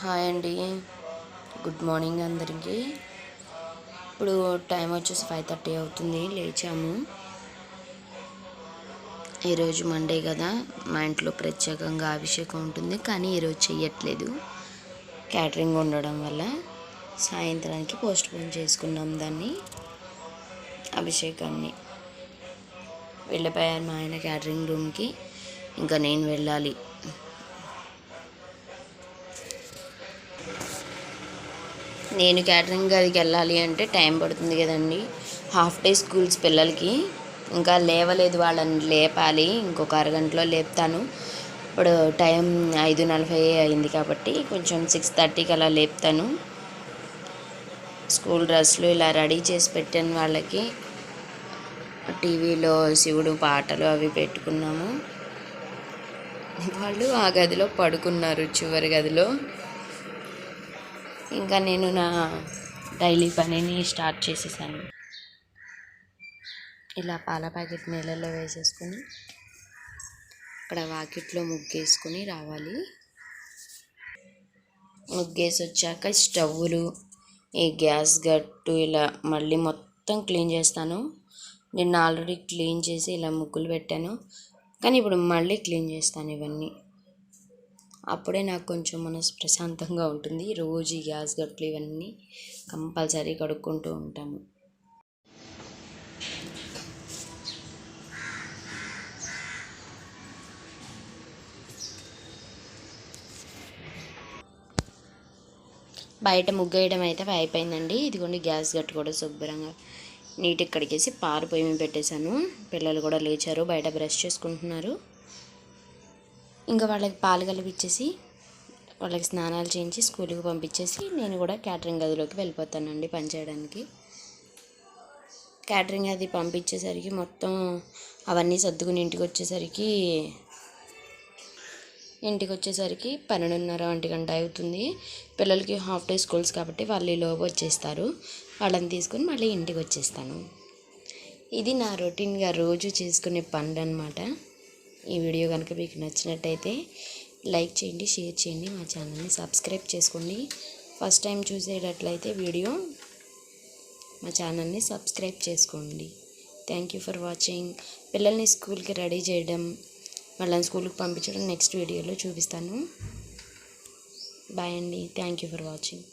Hi అండి, good morning అందరికీ. ఇప్పుడు టైం వచ్చేసి 5:30 అవుతుంది. లేచాము. ఈరోజు మండే కదా, మా ఇంట్లో ప్రత్యేకంగా అభిషేకం ఉంటుంది, కానీ ఈరోజు చెయ్యట్లేదు. క్యాటరింగ్ ఉండడం వల్ల సాయంత్రానికి పోస్ట్ పోన్ చేసుకున్నాం దాన్ని, అభిషేకాన్ని. వెళ్ళిపోయారు మా ఆయన క్యాటరింగ్ రూమ్కి. ఇంకా నేను వెళ్ళాలి. నేను క్యాటరింగ్ గదికి వెళ్ళాలి అంటే టైం పడుతుంది కదండి. హాఫ్ డే స్కూల్స్ పిల్లలకి, ఇంకా లేవలేదు, వాళ్ళని లేపాలి. ఇంకొక అరగంటలో లేపుతాను. ఇప్పుడు టైం 5:40 అయింది కాబట్టి కొంచెం 6:30కి అలా లేపుతాను. స్కూల్ డ్రెస్లు ఇలా రెడీ చేసి పెట్టాను వాళ్ళకి. టీవీలో శివుడు పాటలు అవి పెట్టుకున్నాము. వాళ్ళు ఆ గదిలో పడుకున్నారు, చివరి గదిలో. ఇంకా నేను నా డైలీ పనిని స్టార్ట్ చేసేసాను. ఇలా పాల ప్యాకెట్ నీళ్ళల్లో వేసేసుకొని అక్కడ వాకిట్లో ముగ్గేసుకొని రావాలి. ముగ్గేసి వచ్చాక స్టవ్వులు, ఈ గ్యాస్ గట్టు ఇలా మళ్ళీ మొత్తం క్లీన్ చేస్తాను. నిన్న ఆల్రెడీ క్లీన్ చేసి ఇలా ముగ్గులు పెట్టాను, కానీ ఇప్పుడు మళ్ళీ క్లీన్ చేస్తాను ఇవన్నీ. అప్పుడే నాకు కొంచెం మనసు ప్రశాంతంగా ఉంటుంది. రోజు ఈ గ్యాస్ గట్లు ఇవన్నీ కంపల్సరీ కడుక్కుంటూ ఉంటాము. బయట ముగ్గేయడం అయితే అయిపోయిందండి. ఇదిగోండి గ్యాస్ గట్టు కూడా శుభ్రంగా నీట్గా కడిగేసి పాలు పొయ్యి మీద పెట్టేశాను. పిల్లలు కూడా లేచారు, బయట బ్రష్ చేసుకుంటున్నారు. ఇంకా వాళ్ళకి పాలు కలిపిచ్చేసి వాళ్ళకి స్నానాలు చేయించి స్కూల్కి పంపించేసి నేను కూడా క్యాటరింగ్ గదిలోకి వెళ్ళిపోతానండి పనిచేయడానికి. క్యాటరింగ్ అది పంపించేసరికి మొత్తం అవన్నీ సర్దుకుని ఇంటికి వచ్చేసరికి 12:30 గంట అవుతుంది. పిల్లలకి హాఫ్ డే స్కూల్స్ కాబట్టి వాళ్ళు లోపు వచ్చేస్తారు. వాళ్ళని తీసుకొని మళ్ళీ ఇంటికి వచ్చేస్తాను. ఇది నా రొటీన్గా రోజు చేసుకునే పనులు అన్నమాట. ఈ వీడియో కనుక మీకు నచ్చినట్టయితే లైక్ చేయండి, షేర్ చేయండి, మా ఛానల్ని సబ్స్క్రైబ్ చేసుకోండి. ఫస్ట్ టైం చూసేటట్లయితే వీడియో మా ఛానల్ని సబ్స్క్రైబ్ చేసుకోండి. Thank you for watching. పిల్లల్ని స్కూల్కి రెడీ చేయడం, వాళ్ళని స్కూల్కి పంపించడం నెక్స్ట్ వీడియోలో చూపిస్తాను. బాయ్ అండి, థ్యాంక్ యూ ఫర్ వాచింగ్.